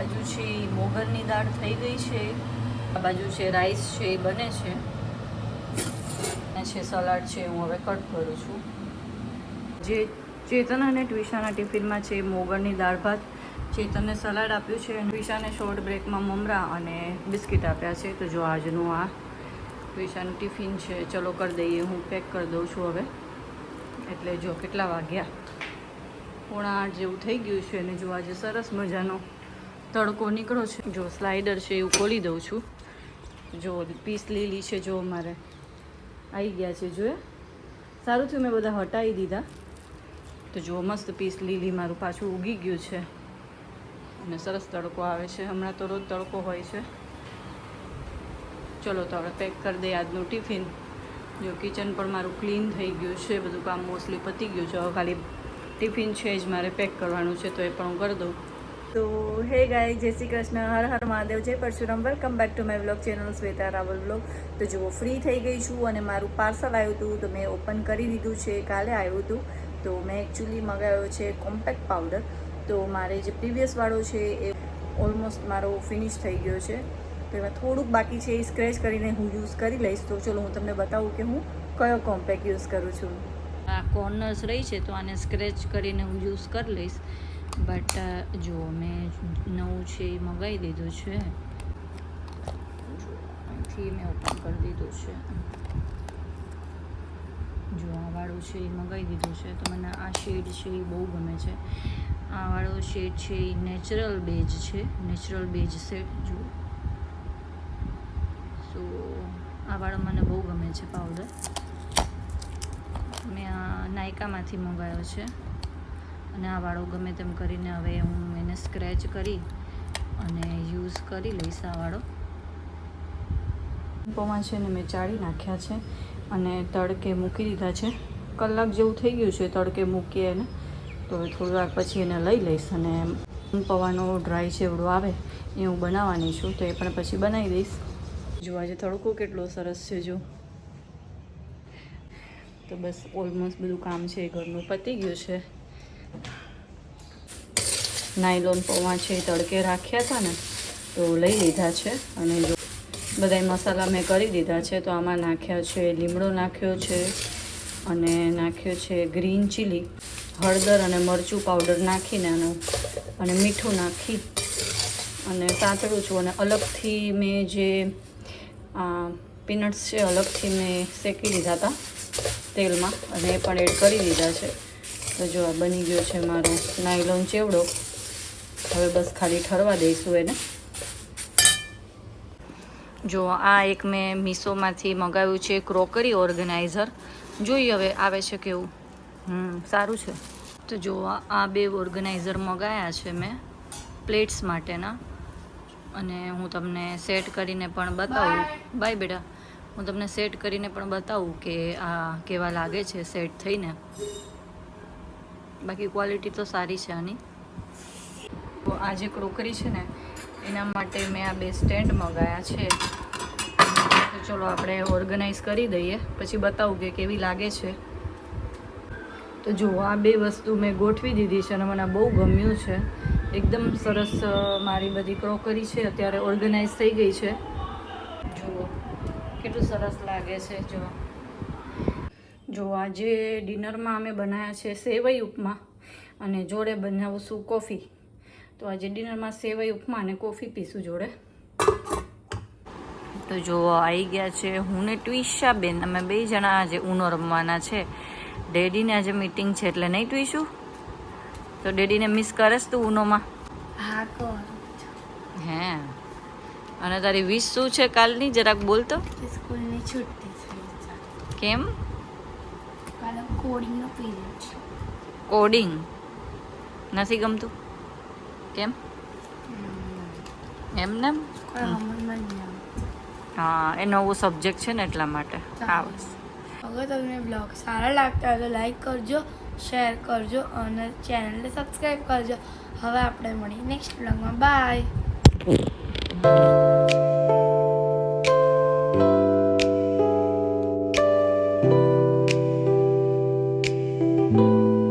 બાજુ છે મોગરની દાળ થઈ ગઈ છે, આ બાજુ છે રાઈસ છે એ બને છે, અને છે સલાડ છે હું હવે કટ કરું છું. જે ચેતન અને ટ્વિશાના ટિફિનમાં છે મોગરની દાળ ભાત, ચેતનને સલાડ આપ્યું છે અને ટ્વિશાને શોર્ટ બ્રેકમાં મમરા અને બિસ્કિટ આપ્યા છે. તો જો આજનું આ ટ્વિશાનું ટિફિન છે. ચલો કરી દઈએ, હું પેક કરી દઉં છું હવે. એટલે જો કેટલા વાગ્યા, 7:30 જેવું થઈ ગયું છે. અને જો આજે સરસ મજાનો તડકો નીકળો છે. જો સ્લાઇડર છે એવું ખોલી દઉં છું. જો પીસ લીલી છે, જો મારે આવી ગયા છે. જોયા, સારું થયું મેં બધા હટાવી દીધા. તો જો મસ્ત પીસ લીલી મારું પાછું ઉગી ગયું છે અને સરસ તડકો આવે છે. હમણાં તો રોજ તડકો હોય છે. ચલો તો હવે પેક કરી દઈએ આજનું ટિફિન. જો કિચન પણ મારું ક્લીન થઈ ગયું છે, બધું કામ મોસ્ટલી પતી ગયું છે. હવે ખાલી ટિફિન છે જ મારે પેક કરવાનું છે, તો એ પણ હું કરી દઉં. તો હે ગાય, જય શ્રી કૃષ્ણ, હર હર મહાદેવ, જય Parshuram. Welcome back to my vlog channel Shweta Raval vlog. તો જુઓ ફ્રી થઈ ગઈ છું અને મારું પાર્સલ આવ્યું હતું, તો મેં ઓપન કરી દીધું છે. કાલે આવ્યું હતું. તો મેં એકચ્યુઅલી મંગાવ્યો છે કોમ્પેક્ટ પાવડર. તો મારે જે પ્રીવિયસ વાળો છે એ ઓલમોસ્ટ મારો ફિનિશ થઈ ગયો છે. તો એમાં થોડુંક બાકી છે, એ સ્ક્રેચ કરીને હું યુઝ કરી લઈશ. તો ચલો હું તમને બતાવું કે હું કયો કોમ્પેક્ટ યુઝ કરું છું. આ કોર્નર્સ રહી છે તો આને સ્ક્રેચ કરીને હું યુઝ કરી લઈશ. બટ જો મેં નવું છે એ મંગાવી દીધું છે. જો અહીંથી મેં ઓપન કરી દીધું છે. જો આ વાળું છે એ મંગાવી દીધું છે. તો મને આ શેડ છે એ બહુ ગમે છે. આ વાળો શેડ છે એ નેચરલ બેજ છે, નેચરલ બેજ શેડ. જુઓ, સો આ વાળો મને બહુ ગમે છે પાવડર. મેં આ નાયકામાંથી મંગાવ્યો છે અને આ વાળો ગમે તેમ કરીને હવે હું એને સ્ક્રેચ કરી અને યુઝ કરી લઈશ. આ વાળો પૌવા છે ને મેં ચાળી નાખ્યા છે અને તડકે મૂકી દીધા છે. કલાક જેવું થઈ ગયું છે તડકે મૂકીએ એને. તો હવે થોડી વાર પછી એને લઈ લઈશ અને પૌવાનો ડ્રાય ચેવડો આવે એ હું બનાવવાની છું. તો એ પણ પછી બનાવી દઈશ. જો આજે તડકો કેટલો સરસ છે. જો તો બસ ઓલમોસ્ટ બધું કામ છે ઘરનું પતી ગયું છે. નાયલોન પૌવા છે એ તડકે રાખ્યા હતા ને, તો લઈ લીધા છે. અને જો બધા મસાલા મેં કરી દીધા છે. તો આમાં નાખ્યા છે લીમડો નાખ્યો છે અને નાખ્યો છે ગ્રીન ચીલી, હળદર અને મરચું પાવડર નાખીને અને મીઠું નાખી અને સાંતળું છું. અને અલગથી મેં જે પીનટ્સ છે અલગથી મેં શેકી દીધા હતા તેલમાં અને એ પણ એડ કરી દીધા છે. તો જો આ બની ગયો છે મારો નાયલોન ચેવડો. હવે બસ ખાલી ઠરવા દઈશું એને. જો આ એક મેં મીશોમાંથી મંગાવ્યું છે ક્રોકરી ઓર્ગેનાઇઝર. જોઈએ હવે આવે છે કેવું. સારું છે. તો જો આ 2 ઓર્ગેનાઇઝર મંગાવ્યા છે મેં પ્લેટ્સ માટેના. અને હું તમને સેટ કરીને પણ બતાવું. બાય બેટા. હું તમને સેટ કરીને પણ બતાવું કે આ કેવા લાગે છે સેટ થઈને. બાકી ક્વોલિટી તો સારી છે આની. તો આ જે ક્રોકરી છે ને એના માટે મેં આ 2 સ્ટેન્ડ મંગાવ્યા છે. તો ચલો આપણે ઓર્ગેનાઇઝ કરી દઈએ, પછી બતાવું કે કેવી લાગે છે. તો જો આ 2 વસ્તુ મેં ગોઠવી દીધી છે અને મને બહુ ગમ્યું છે. એકદમ સરસ મારી બધી ક્રોકરી છે અત્યારે ઓર્ગેનાઇઝ થઈ ગઈ છે. જુઓ કેટલું સરસ લાગે છે. જો આજે ડિનરમાં અમે બનાવ્યા છે સેવઈ ઉપમા અને જોડે બનાવશું કોફી. તો આજે ડિનરમાં સેવઈ ઉપમા અને કોફી પીશું જોડે. તો જો આવી ગયા છે હું ને ટ્વિશા બેન. અમે 2 જણા આજે ઉનો રમવાના છે. ડેડીને આજે મીટિંગ છે એટલે નહીં ટ્વીશું. તો ડેડીને મિસ કરેશ તું ઉનોમાં? હા કર. હે, અને તારી વિશ શું છે કાલની જરાક બોલ તો. સ્કૂલની છુટ્ટી છે. કેમ? કાલે કોડિંગનો પીરિયડ છે. કોડિંગ નથી ગમતું? કેમ? એમને? હા, એ નવો સબ્જેક્ટ છે ને એટલા માટે. અગર તમને બ્લોગ સારા લાગતા હોય તો લાઈક કરજો, શેર કરજો અને ચેનલને સબસ્ક્રાઈબ કરજો. હવે આપણે મળીએ નેક્સ્ટ બ્લોગમાં. બાય.